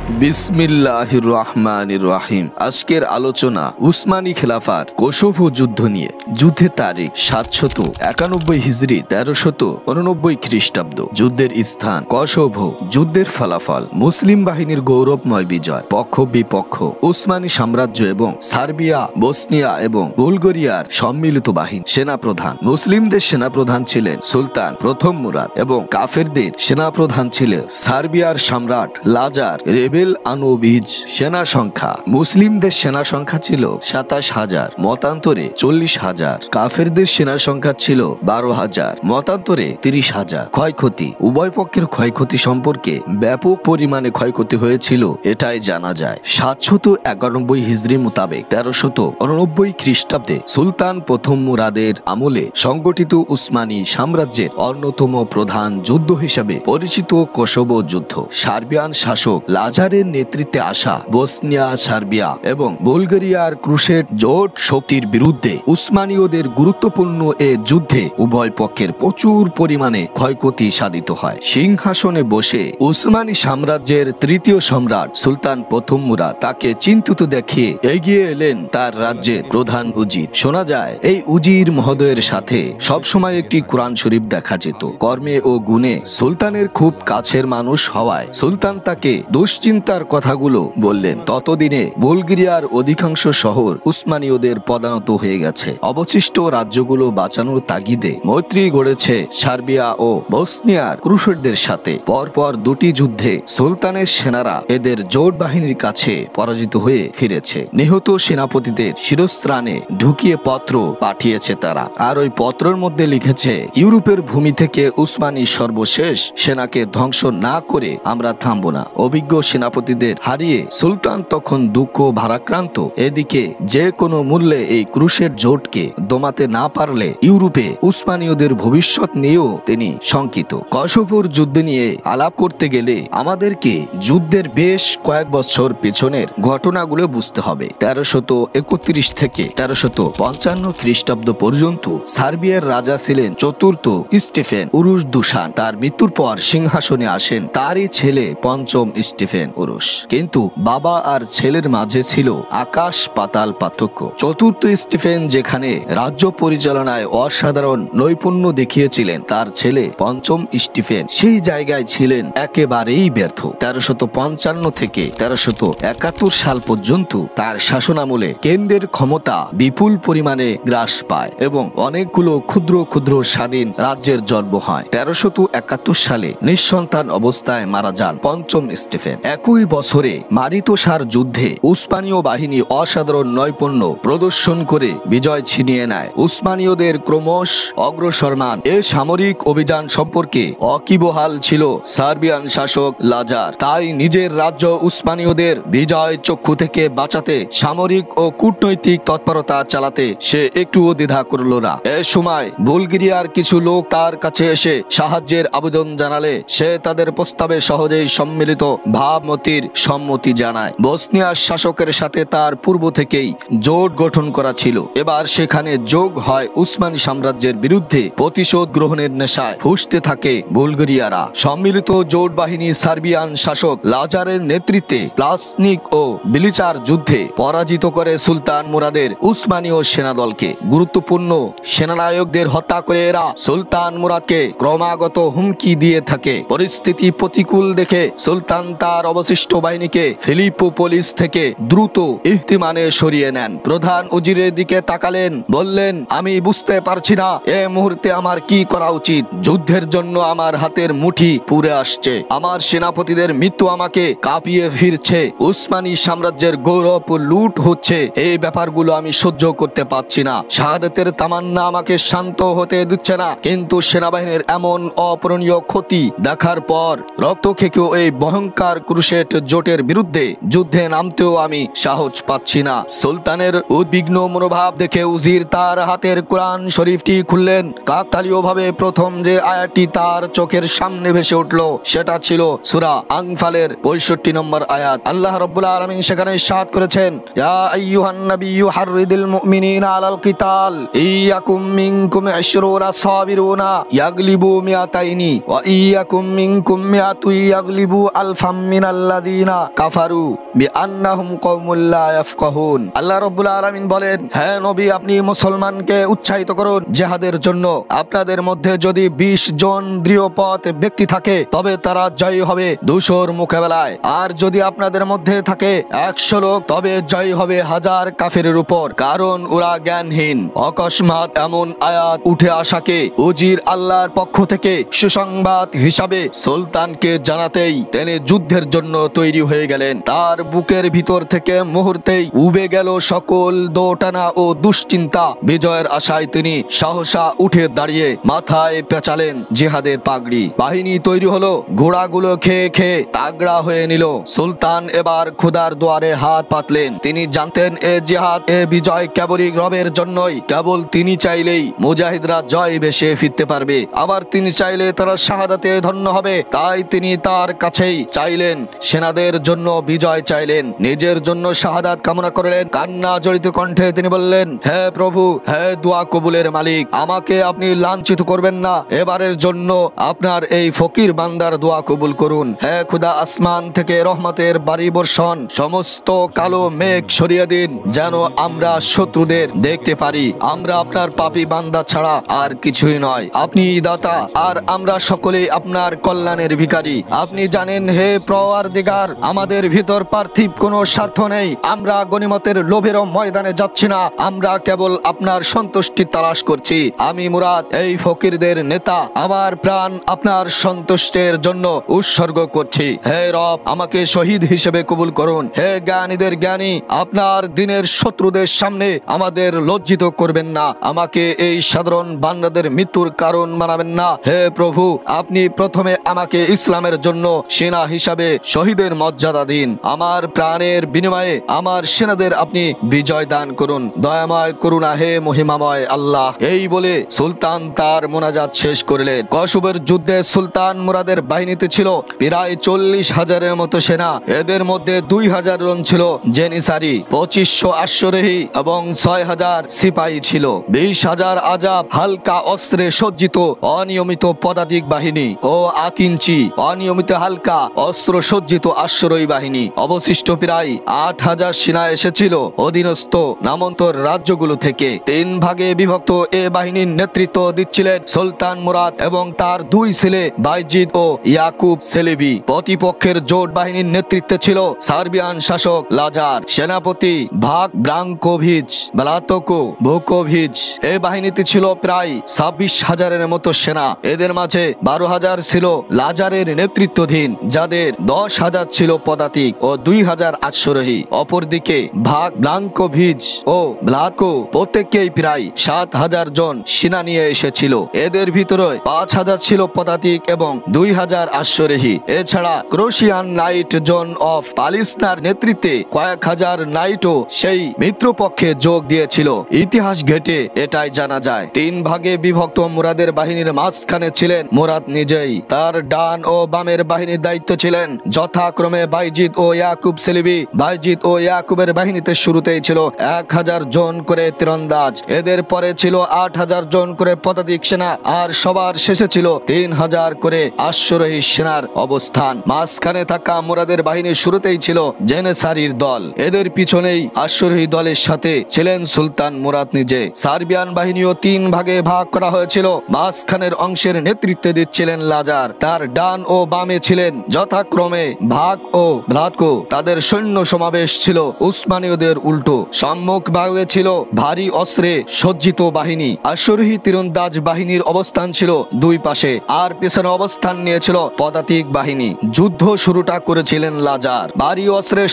বিসমিল্লাহির রহমানির রহিম। আজকের আলোচনা উসমানী খেলাফার কোসোভো যুদ্ধ নিয়ে। যুদ্ধের তারিখ 791 হিজরি 1389 খ্রিস্টাব্দ। যুদ্ধের স্থান কোসোভো। যুদ্ধের ফলাফল মুসলিম বাহিনীর গৌরবময় বিজয়। পক্ষ বিপক্ষ উসমানী সাম্রাজ্য এবং সার্বিয়া, বসনিয়া এবং বুলগেরিয়ার সম্মিলিত বাহিনী। সেনাপ্রধান মুসলিমদের সেনাপ্রধান ছিলেন সুলতান প্রথম মুরাদ এবং কাফেরদের সেনাপ্রধান ছিলেন সার্বিয়ার সম্রাট লাজার। রেবেল আনুবিজ সেনা সংখ্যা মুসলিমদের সেনা সংখ্যা ছিল 27,000, মতান্তরে 40,000। কাফেরদের সেনা সংখ্যা ছিল 12,000, মতান্তরে 30,000। ক্ষয়ক্ষতি উভয় পক্ষের ক্ষয়ক্ষতি সম্পর্কে ব্যাপক পরিমাণে ক্ষয়ক্ষতি হয়েছিল এটাই জানা যায়। 791 হিজরি মোতাবেক 1389 খ্রিস্টাব্দে সুলতান প্রথম মুরাদের আমলে সংগঠিত উসমানী সাম্রাজ্যের অন্যতম প্রধান যুদ্ধ হিসেবে পরিচিত কোসোভো যুদ্ধ। সার্বিয়ান শাসক লাজারের নেতৃত্বে আসা বসনিয়া, সার্বিয়া এবং বুলগেরিয়ার ক্রুসেড জোট শক্তির বিরুদ্ধে উসমানীয়দের গুরুত্বপূর্ণ এ যুদ্ধে উভয় পক্ষের প্রচুর পরিমাণে ক্ষয়ক্ষতি সাধিত হয়। সিংহাসনে বসে উসমানী সাম্রাজ্যের তৃতীয় সম্রাট সুলতান প্রথম মুরাদ তাকে চিন্তিত দেখে এগিয়ে এলেন তার রাজ্যের প্রধান উজির। শোনা যায় এই উজির মহোদয়ের সাথে সবসময় একটি কোরআন শরীফ দেখা যেত। কর্মে ও গুণে সুলতানের খুব কাছের মানুষ হওয়ায় সুলতান তাকে দুশ্চিন্তার কথাগুলো বললেন। ততদিনে বুলগেরিয়ার অধিকাংশ শহর উসমানীয়দের পদানত হয়ে গেছে। অবশিষ্ট রাজ্যগুলো বাঁচানোর তাগিদে মৈত্রী গড়েছে সার্বিয়া ও বসনিয়ার ক্রুসেডদের সাথে। পরপর দুটি যুদ্ধে সুলতানের সেনারা এদের জোট বাহিনীর কাছে পরাজিত হয়ে ফিরেছে। নিহত সেনাপতিদের শিরস্ত্রাণে ঢুকিয়ে পত্র পাঠিয়েছে তারা। আর ওই পত্রের মধ্যে লিখেছে, ইউরোপের ভূমি থেকে উসমানী সর্বশেষ সেনাকে ধ্বংস না করে আমরা থামব না। অভিজ্ঞ সেনাপতিদের হারিয়ে সুলতান তখন দুঃখ ভারাক্রান্ত। এদিকে যে কোনো মূল্যে এই ক্রুসেড জোটকে দমাতে না পারলে ইউরোপে উসমানীয়দের ভবিষ্যৎ নিয়েও তিনি শঙ্কিত। কোসোভোর যুদ্ধ নিয়ে আলাপ করতে গেলে আমাদেরকে যুদ্ধের বেশ কয়েক বছর পেছনের ঘটনাগুলো বুঝতে হবে। 1331 থেকে 1355 খ্রিস্টাব্দ পর্যন্ত সার্বিয়ার রাজা ছিলেন চতুর্থ স্টিফেন উরুস দুশান। তার মৃত্যুর পর সিংহাসনে আসেন তারই ছেলে পঞ্চম স্টিফেন উরুস। কিন্তু বাবা আর ছেলের মাঝে ছিল আকাশ পাতাল পার্থক্য। চতুর্থ স্টিফেন যেখানে রাজ্য পরিচালনায় অসাধারণ নৈপুণ্য দেখিয়েছিলেন, তার ছেলে পঞ্চম স্টিফেন সেই জায়গায় ছিলেন একেবারেই ব্যর্থ। 1355 থেকে 1371 সাল পর্যন্ত তার শাসনামলে কেন্দ্রের ক্ষমতা বিপুল পরিমাণে হ্রাস পায় এবং অনেকগুলো ক্ষুদ্র ক্ষুদ্র স্বাধীন রাজ্যের জন্ম হয়। 1371 সালে নিঃসন্তান অবস্থায় মারা যান পঞ্চম স্টিফেন। একই বছরে মারিতোসার যুদ্ধে উসমানীয় বাহিনী অসাধারণ নৈপুণ্য প্রদর্শন করে বিজয় ছিনিয়ে নেয়। উসমানীয়দের ক্রমশ অগ্রসরমান এ সামরিক অভিযান সম্পর্কে অকিবহাল ছিল সার্বিয়ান শাসক লাজার। তাই নিজের রাজ্য উসমানীয়দের বিজয় চক্ষু থেকে বাঁচাতে সামরিক ও কূটনৈতিক তৎপরতা চালাতে সে একটুও দ্বিধা করল না। এ সময় বুলগেরিয়ার কিছু লোক তার কাছে এসে সাহায্যের আবেদন জানালে সে তাদের প্রস্তাবে সহজেই সম্মিলিত ভাবমতির সম্মতি জানায়। বসনিয়ার শাসকের সাথে তার পূর্ব থেকেই জোট গঠন করা ছিল। এবার সেখানে যোগ হয় উসমানী সাম্রাজ্যের বিরুদ্ধে প্রতিশোধ গ্রহণের নেশায় ফুঁসতে থাকে বুলগেরিয়ারা। সম্মিলিত জোট বাহিনী সার্বিয়ান শাসক লাজারের নেতৃত্বে প্লাসনিক ও বিলিচার যুদ্ধে পরাজিত করে সুলতান মুরাদের উসমানীয় সেনাদলকে। গুরুত্বপূর্ণ সেনানায়কদের হত্যা করে এরা সুলতান মুরাদকে ক্রমাগত হুমকি দিয়ে থাকে। পরিস্থিতি প্রতিকূল দেখে সুলতান তার অবশিষ্ট বাহিনীকে ফিলিপোপোলিস থেকে দ্রুত ইহতিমানে সরিয়ে নেন। প্রধান উজিরের দিকে তাকালেন, বললেন, আমি বুঝতে পারছি না এ মুহূর্তে আমার কি করা উচিত। যুদ্ধের জন্য আমার হাতের মুঠি পুড়ে আসছে। আমার সেনাপতিদের মৃত্যু আমাকে কাঁপিয়ে ফিরছে। উসমানী সাম্রাজ্যের গৌরব লুট হচ্ছে। এই ব্যাপারগুলো আমি সহ্য করতে পারছি না। শাহাদাতের তামান্না আমাকে শান্ত হতে দিচ্ছে না। কিন্তু সেনাবাহিনীর এমন অপূরণীয় ক্ষতি দেখার পর রক্তক্ষেকো এই ভয়ঙ্কর ক্রুসেড জোটের বিরুদ্ধে যুদ্ধে নামতেও আমি সাহস পাচ্ছি না। সুলতানের উদ্বিগ্ন মনোভাব দেখে উজির তার হাতের কোরআন শরীফটি খুললেন। কাকতালীয় ভাবে প্রথম যে আয়াতটি তার চোখের সামনে ভেসে উঠল সেটা ছিল সূরা আনফালের 65 নম্বর আয়াত। আল্লাহ রাব্বুল আলামিন সেখানে ইরশাদ করেছেন, ইয়া আইয়ুহান নাবিয়্যু হাররিদিল মুমিনিনা আলাল কিতাল ইয়াকুম মিনকুম 20 সাবিরুনা ইয়াগলিবু মিয়াতাইনি ওয়া ইয়াকুম মিনকুম মিয়াতু ইয়াগলিবু আলফাম মিনাল আল্লাযীনা কাফারু বিআন্নাহুম কওমুল লা ইয়াফকাহুন। আল্লাহ রাব্বুল আলামিন বলেন, হে নবী, আপনি মুসলমানকে উৎসাহিত করুন জিহাদের জন্য। আপনাদের মধ্যে যদি 20 জন দৃঢ়পথ ব্যক্তি থাকে তবে তারা জয়ী হবে 200-র মোকাবেলায়, আর যদি আপনাদের মধ্যে থাকে 100 লোক তবে জয়ী হবে 1000 কাফেরের উপর, কারণ ওরা জ্ঞানহীন। অকস্মাৎ এমন আয়াত উঠে আসাকে উজির আল্লাহর পক্ষ থেকে সুসংবাদ হিসাবে সুলতানকে জানাতেই তিনি যুদ্ধের জন্য তৈরি হয়ে গেলেন। তার বুকের ভিতর থেকে মুহূর্তেই উবে গেল সকল দোটানা ও দুশ্চিন্তা। বিজয়ের আশায় তিনি সহসা উঠে দাঁড়িয়ে মাথায় পেঁচালেন জিহাদের পাগড়ি। বাহিনী তৈরি হলো, ঘোড়াগুলো খেয়ে খেয়ে তাগড়া হয়ে নিল। সুলতান এবার খোদার দুয়ারে হাত পাতলেন। তিনি জানতেন এ জিহাদ, এ বিজয় কেবলই রবের জন্যই। কেবল তিনি চাইলেই মুজাহিদরা জয় বেশে ফিরতে পারবে, আবার তিনি চাইলে তারা শাহাদাতে ধন্য হবে। তাই তিনি তার কাছেই চাইলেন, সেনাদের জন্য বিজয় চাইলেন, নিজের জন্য শাহাদাত কামনা করলেন। কান্না জড়িত কণ্ঠে তিনি বললেন, হে প্রভু, হে দোয়া কবুলের মালিক, আমাকে আপনি লাঞ্ছিত করবেন না। এবারের জন্য আপনার এই ফকির বান্দার দোয়া কবুল করুন। হে খুদা, আসমান থেকে রহমতের বাড়ি বর্ষণ, সমস্ত কালো মেঘ সরিয়ে দিন, যেন আমরা শত্রুদের দেখতে পারি। আমরা আপনার পাপী বান্দা ছাড়া আর কিছুই নয়। আপনি দাতা, আর আমরা সকলেই আপনার কল্যাণের ভিখারি। আপনি জানেন হে পরওয়ারদিগার, আমাদের ভিতর পার্থিব কোনো স্বার্থ নেই। আমরা গনিমতের লোভেরও ময়দানে যাচ্ছি না, আমরা কেবল আপনার সন্তুষ্টি তালাশ করছি। আমি মুরাদ, এই ফকিরদের নেতা, আমার প্রাণ আপনার সন্তুষ্টের জন্য উৎসর্গ করছি। হে রব, আমাকে শহীদ হিসেবে কবুল করুন। হে জ্ঞানীদের জ্ঞানী, আপনার দিনের শত্রুদের সামনে আমাদের লজ্জিত করবেন না। আমাকে এই সাধারণ বান্দাদের মৃত্যুর কারণ বানাবেন না। হে প্রভু, আপনি প্রথমে আমাকে ইসলামের জন্য সেনা হিসাবে শহীদের মর্যাদা দিন। আমার প্রাণের বিনিময়ে আমার সেনাদের আপনি বিজয় দান করুন। দয়াময় করুণা হে মহিমাময় আল্লাহ। এই বলে সুলতান তার মোনাজাত শেষ করলেন। কসবের যুদ্ধে সুলতান মুরাদের বাহিনীতে ছিল প্রায় 40,000-এর মতো সেনা। এদের মধ্যে 2,000 জন ছিল জেনিসারি, 2500 অশ্বারোহী এবং 6,000 সিপাহী ছিল। 20,000 আজাব হালকা অস্ত্রে সজ্জিত অনিয়মিত পদাতিক বাহিনী ও আকিঞ্চি অনিয়মিত হালকা অস্ত্র সজ্জিত অশ্বারোহী বাহিনী। অবশিষ্ট প্রায় 8,000 সেনা এসেছিল অধীনস্থ নামন্তর রাজ্যগুলো থেকে। 3 ভাগে বিভক্ত এ বাহিনীর নেতৃত্ব দিচ্ছিলেন সুলতান মুরাদ এবং তার 2 ছেলে বাইজিদ ও ইয়াকুব সেলিবি। প্রতিপক্ষের জোট বাহিনীর নেতৃত্বে ছিল সার্বিয়ান শাসক লাজার, সেনাপতি ভাগ ব্রাঙ্কোভিচ ব্লাতকো ভুকোভিচ। এই বাহিনীতে ছিল প্রায় 26,000-এর মতো সেনা। এদের মাঝে 12,000 ছিল লাজারের নেতৃত্বাধীন, যাদের 10,000 ছিল পদাতিক ও 2,000 অশ্বারোহী। অপরদিকে ভাগ ব্রাঙ্কোভিচ ও ব্লাতকো প্রত্যেকেই প্রায় 7,000 জন সেনা নিয়ে এসেছিল। এদের ভিতরে 5,000 ছিল পদাতিক এবং 2,000 অশ্বারোহী। এছাড়া ক্রোশিয়ান নাইট জন অফ পালিস্তার নেতৃত্বে কয়েক হাজার নাইটও সেই মিত্রপক্ষে যোগ দিয়েছিল। ইতিহাস ঘেটে এটাই জানা যায়। 3 ভাগে বিভক্ত মুরাদের বাহিনীর মাঝখানে ছিলেন মুরাদ নিজেই। তার ডান ও বামের বাহিনীর দায়িত্ব ছিলেন যথাক্রমে বাইজিদ ও ইয়াকুব সেলিবি। বাইজিদ ও ইয়াকুবের বাহিনীতে শুরুতেই ছিল 1,000 জন করে তীরন্দাজ, এদের পরে ছিল 8,000 জন করে পদাতিক সেনা, আর সবার শেষে ছিল 3,000 করে অশ্বারোহী সেনার অবস্থান। মাঝখানে থাকা মুরাদের বাহিনীর শুরুতেই ছিল জেনেসারির দল। এদের পিছনেই অশ্বারোহী দলের সাথে ছিলেন সুলতান মুরাদ নিজে। সার্বিয়ান বাহিনীও 3 ভাগে ভাগ করা হয়েছিল। মাঝখানের অংশের নেতৃত্বে দিচ্ছিলেন লাজার, তার ডান ও বামে ছিলেন যথাক্রমে ভাগ ও ভ্লাতকো। তাদের সৈন্য সমাবেশ ছিল উসমানীয়দের উল্টো। সম্মুখ ভাগে ছিল ভারী অস্ত্রে সজ্জিত বাহিনী। অশ্বারোহী তীরন্দাজ বাহিনীর অবস্থান ছিল 2 পাশে, আর পেছনে অবস্থান নিয়েছিল পদাতিক বাহিনী। যুদ্ধ শুরুটা করেছিলেন লাজার। ভারী অস্ত্রে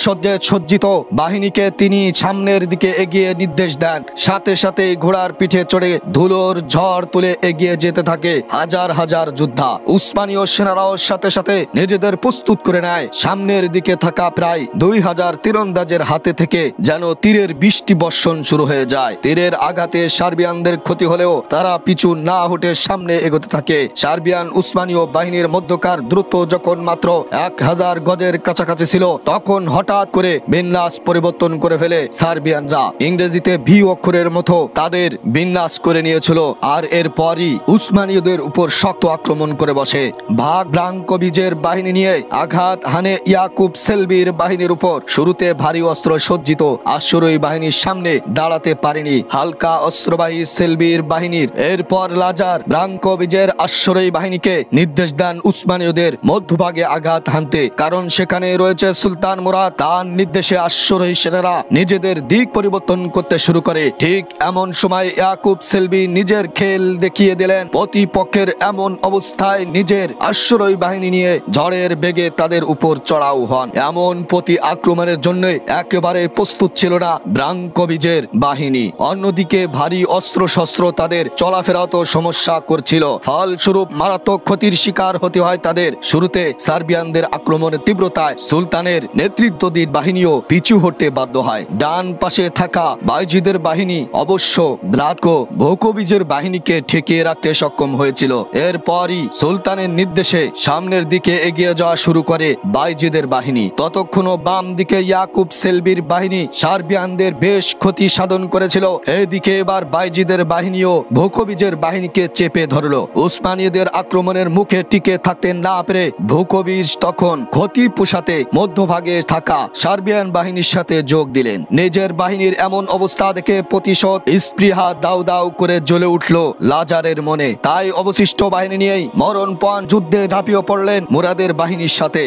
সজ্জিত বাহিনীকে তিনি সামনের দিকে এগিয়ে নির্দেশ দেন। সাথে সাথে ঘোড়ার পিঠে চড়ে ধুলোর ঝড় তুলে এগিয়ে যেতে থাকে হাজার হাজার যোদ্ধা। উসমানীয় সেনারাও সাথে সাথে নিজেদের প্রস্তুত করে নেয়। সামনের দিকে থাকা প্রায় 2,000 তীরন্দাজের হাতে থেকে যেন তীরের বৃষ্টি বর্ষণ শুরু হয়ে যায়। তীরের আঘাতে সার্বিয়ানদের ক্ষতি হলেও তারা পিছু না হটে সামনে এগোতে থাকে। সার্বিয়ান উসমানীয় বাহিনীর মধ্যকার দ্রুত যখন মাত্র 1,000 গজের কাছাকাছি ছিল, তখন হঠাৎ করে বিন্যাস পরিবর্তন করে ফেলে সার্বিয়ানরা। ইংরেজিতে ভি অক্ষরের মতো তাদের বিন্যাস করে নিয়েছিল, আর এরপরই উসমানীয়দের উপর শক্ত আক্রমণ করে বসে। ভাগ ব্রাঙ্কোভিচের বাহিনী নিয়ে আঘাত আঘাত হানে ইয়াকুব সেলবির বাহিনীর উপর। শুরুতে ভারী অস্ত্র সজ্জিত আশ্বরী বাহিনীর সামনে দাঁড়াতে পারেনি হালকা অস্ত্রবাহী সেলবির বাহিনীর। এরপর লাজার ব্রাঙ্কোভিজের আশ্বরী বাহিনীকে নির্দেশ দেন উসমানীয়দের মধ্যভাগে আঘাত হানতে, কারণ সেখানে রয়েছে সুলতান মুরাদ। তার নির্দেশে আশ্বরী সেনারা নিজেদের দিক পরিবর্তন করতে শুরু করে। ঠিক এমন সময় ইয়াকুব সেলবি নিজের খেল দেখিয়ে দিলেন। প্রতিপক্ষের এমন অবস্থায় নিজের আশ্বরী বাহিনী নিয়ে ঝড়ের বেগে তাদের উপর চড়াও হন। এমন প্রতি আক্রমণের জন্য একেবারে প্রস্তুত ছিল না ব্রাঙ্কোভিজের বাহিনী। অন্যদিকে ভারী অস্ত্র শস্ত্র তাদের চলাফেরাতো সমস্যা করছিল, ফলস্বরূপ মারাত্মক ক্ষতির শিকার হতে হয় তাদের। শুরুতে সার্বিয়ানদের আক্রমণের তীব্রতায় সুলতানের নেতৃত্বাধীন বাহিনীও পিছু হটতে বাধ্য হয়। ডান পাশে থাকা বাইজিদের বাহিনী অবশ্য ব্লাতকো ভোকোভিজের বাহিনীকে ঠেকিয়ে রাখতে সক্ষম হয়েছিল। এরপরই সুলতানের নির্দেশে সামনের দিকে এগিয়ে যাওয়া শুরু করে বাইজিদের বাহিনী। ততক্ষণও বাম দিকে ইয়াকুব সেলবির বাহিনী সার্বিয়ানদের বেশ ক্ষতি সাধন করেছিল। এদিকে এবার বাইজিদের বাহিনীও ভোকোভিজের বাহিনীকে চেপে ধরল। উসমানীয়দের আক্রমণের মুখে টিকে থাকতে না পেরে ভোকোভিজ তখন ক্ষতি পোষাতে মধ্যভাগে থাকা সার্বিয়ান বাহিনীর সাথে যোগ দিলেন। নিজের বাহিনীর এমন অবস্থা দেখে প্রতিশোধ স্পৃহা দাউ দাউ করে জ্বলে উঠল লাজারের মনে। তাই অবশিষ্ট বাহিনী নিয়েই মরণপণ যুদ্ধে ঝাঁপিয়ে পড়লেন মুরাদের বাহিনীর সাথে।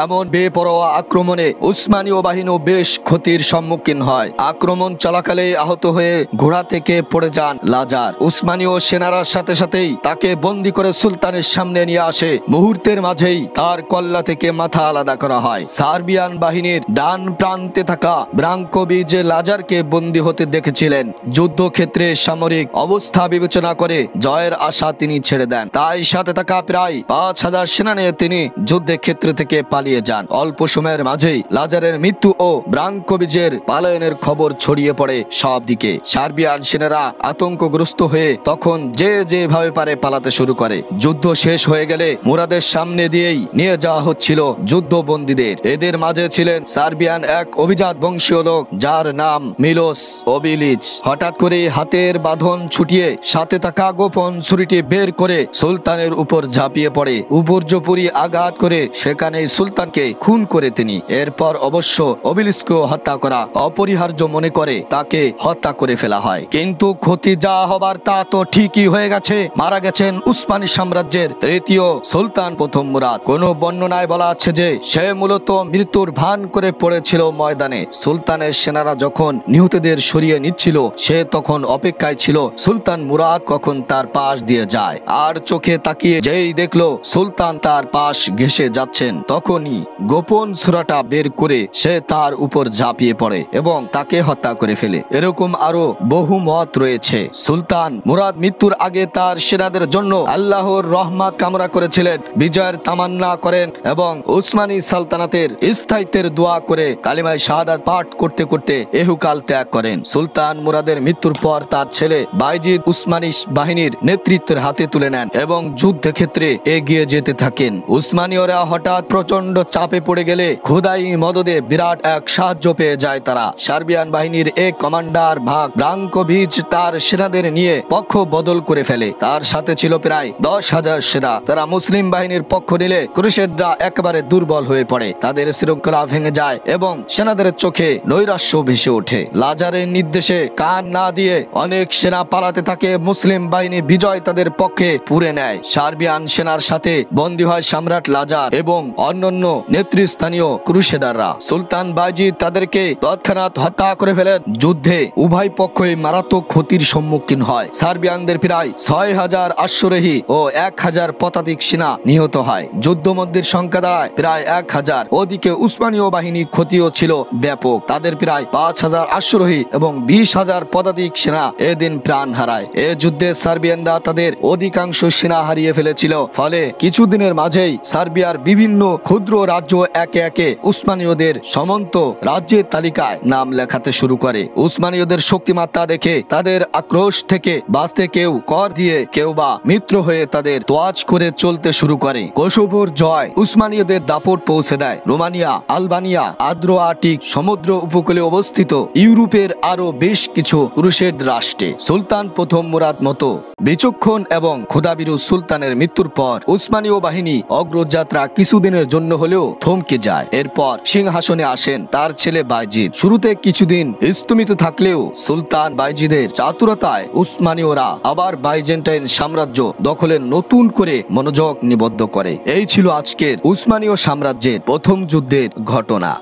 এমন বেপরোয়া আক্রমণে উসমানীয় বাহিনীও বেশ ক্ষতির সম্মুখীন হয়। আক্রমণ চলাকালে আহত হয়ে ঘোড়া থেকে পড়ে যান লাজার। উসমানীয় সেনারা সাথে সাথেই তাকে বন্দী করে সুলতানের সামনে নিয়ে আসে। মুহূর্তের মাঝেই তার কল্লা থেকে মাথা আলাদা করা হয়। সার্বিয়ান বাহিনীর ডান প্রান্তে থাকা ব্রাঙ্কোভিজ লাজারকে বন্দী হতে দেখেছিলেন। যুদ্ধক্ষেত্রে সামরিক অবস্থা বিবেচনা করে জয়ের আশা তিনি ছেড়ে দেন। তাই সাথে থাকা প্রায় 5000 সেনা নিয়ে তিনি যুদ্ধের ক্ষেত্র থেকে পালিয়ে যান। অল্প সময়ের মাঝেই লাজারের মৃত্যু ও ব্রাঙ্কোভিজের পালায়নের খবর ছড়িয়ে পড়ে সব দিকে। সার্বিয়ান সেনারা আতঙ্কগ্রস্ত হয়ে তখন যে যেভাবে পারে পালাতে শুরু করে। যুদ্ধ শেষ হয়ে গেলে মুরাদের সামনে দিয়েই নিয়ে যাওয়া হচ্ছিল যুদ্ধবন্দীদের। এদের মাঝে ছিলেন সার্বিয়ান এক অভিজাত বংশীয় লোক যার নাম মিলোস ওবিলিচ। হঠাৎ করে হাতের বাঁধন ছুটিয়ে সাথে থাকা গোপন ছুরিটি বের করে সুলতানের উপর ঝাঁপিয়ে পড়ে। উপর্যুপরি আঘাত করে সেখানে সুলতানকে খুন করে তিনি। এরপর অবশ্য ওবিলিচকে হত্যা করা অপরিহার্য মনে করে তাকে হত্যা করে ফেলা হয়। কিন্তু ক্ষতি যা হবার তা তো ঠিকই হয়ে গেছে। মারা গেছেন উসমানী সাম্রাজ্যের তৃতীয় সুলতান প্রথম মুরাদ। কোন বর্ণনায় বলা আছে যে সে মূলত মৃত্যুর ভান করে পড়েছিল ময়দানে। সুলতানের সেনারা যখন নিহতদের সরিয়ে নিচ্ছিল সে তখন অপেক্ষায় ছিল সুলতান মুরাদ কখন তার পাশ দিয়ে যায়। আর চোখে তাকিয়ে যেই দেখলো সুলতান তার পাশ ঘেঁষে যাচ্ছেন তখনই গোপন সূরাটা বের করে সে তার উপর ঝাঁপিয়ে পড়ে এবং তাকে হত্যা করে ফেলে। এরকম আরো বহু মত রয়েছে। সুলতান মুরাদ মৃত্যুর আগে তার সেনাদের জন্য আল্লাহর রহমত কামনা করেছিলেন, বিজয়ের তামান্না করেন এবং উসমানী সালতানাতের স্থায়িত্বের দোয়া করে কালিমায়ে শাহাদাত পাঠ করতে করতে এহুকাল ত্যাগ করেন। সুলতান মুরাদের মৃত্যুর পর তার ছেলে বাইজিদ উসমানী বাহিনীর নেতৃত্বের হাতে তুলে নেন এবং যুদ্ধক্ষেত্রে এগিয়ে যেতে থাকেন। উসমানীয়রা হঠাৎ প্রচন্ড চাপে পড়ে গেলে খোদাই মদদে বিরাট এক সাহায্য পেয়ে যায় তারা। সার্বিয়ান বাহিনীর এক কমান্ডার ভাগ ব্রাঙ্কোভিজ তার সেনাদের নিয়ে পক্ষ বদল করে ফেলে। তার সাথে ছিল প্রায় 10,000 সেনা। তারা মুসলিম বাহিনীর পক্ষ নিলে ক্রুসেডরা একেবারে দুর্বল হয়ে পড়ে। তাদের শৃঙ্খলা ভেঙে যায় এবং সেনাদের চোখে নৈরাশ্য ভেসে ওঠে। লাজারের নির্দেশে কান না দিয়ে অনেক সেনা পালাতে থাকে। মুসলিম বাহিনী বিজয় তাদের পক্ষে পুরে নেয়। সার্বিয়ান সেনার সাথে বন্দী হয় সম্রাট লাজার এবং অন্যান্য নেতৃস্থানীয় ক্রুসেডাররা। সুলতান বাইজিদ তাদেরকে তৎক্ষণাৎ হত্যা করে ফেলেন। যুদ্ধে উভয় পক্ষই মারাত্মক ক্ষতির সম্মুখীন হয়। সার্বিয়ানদের প্রায় 6000 অশ্বারোহী ও 1000 পদাতিক সেনা নিহত হয়। যুদ্ধবন্দীর সংখ্যা দাঁড়ায় প্রায় 1000। ওদিকে উসমানীয় বাহিনী ক্ষতিও ছিল ব্যাপক। তাদের প্রায় 5000 অশ্বারোহী এবং 20,000 পদাতিক সেনা এদিন প্রাণ হারায়। এ যুদ্ধে সার্বিয়ানরা তাদের অধিকাংশ সেনা হারিয়ে ফেলেছিল। ফলে কিছুদিনের মাঝেই সার্বিয়ার বিভিন্ন ক্ষুদ্র রাজ্য একে একে উসমানীয়দের সমন্ত রাজ্যের তালিকায় নাম লেখাতে শুরু করে। উসমানীয়দের শক্তিমাত্রা দেখে তাদের আক্রোশ থেকে বাঁচতে কেউ কর দিয়ে কেউ বা মিত্র হয়ে তাদের তোয়াজ করে চলতে শুরু করে। কোসোভোর জয় উসমানীয়দের দাপট পৌঁছে দেয় রোমানিয়া, আলবানিয়া, আদ্রিয়াটিক সমুদ্র উপকূলে অবস্থিত ইউরোপের আরো বেশ কিছু ক্রুসেড রাষ্ট্রে। সুলতান প্রথম মুরাদ মতো বিচক্ষণ এবং ক্ষুধাবিরু সুলতানের মৃত্যুর পর উসমানীয় বাহিনী অগ্রযাত্রা কিছুদিনের জন্য হলেও থমকে যায়। এরপর সিংহাসনে আসেন তার ছেলে বায়জিদ। শুরুতে কিছুদিন স্তমিত থাকলেও সুলতান বায়জিদের চাতুরতায় উসমানীয়রা আবার বাইজেন্টাইন সাম্রাজ্য দখলে নতুন করে মনোযোগ নিবদ্ধ করে। এই ছিল আজকের উসমানীয় সাম্রাজ্যের প্রথম যুদ্ধের ঘটনা।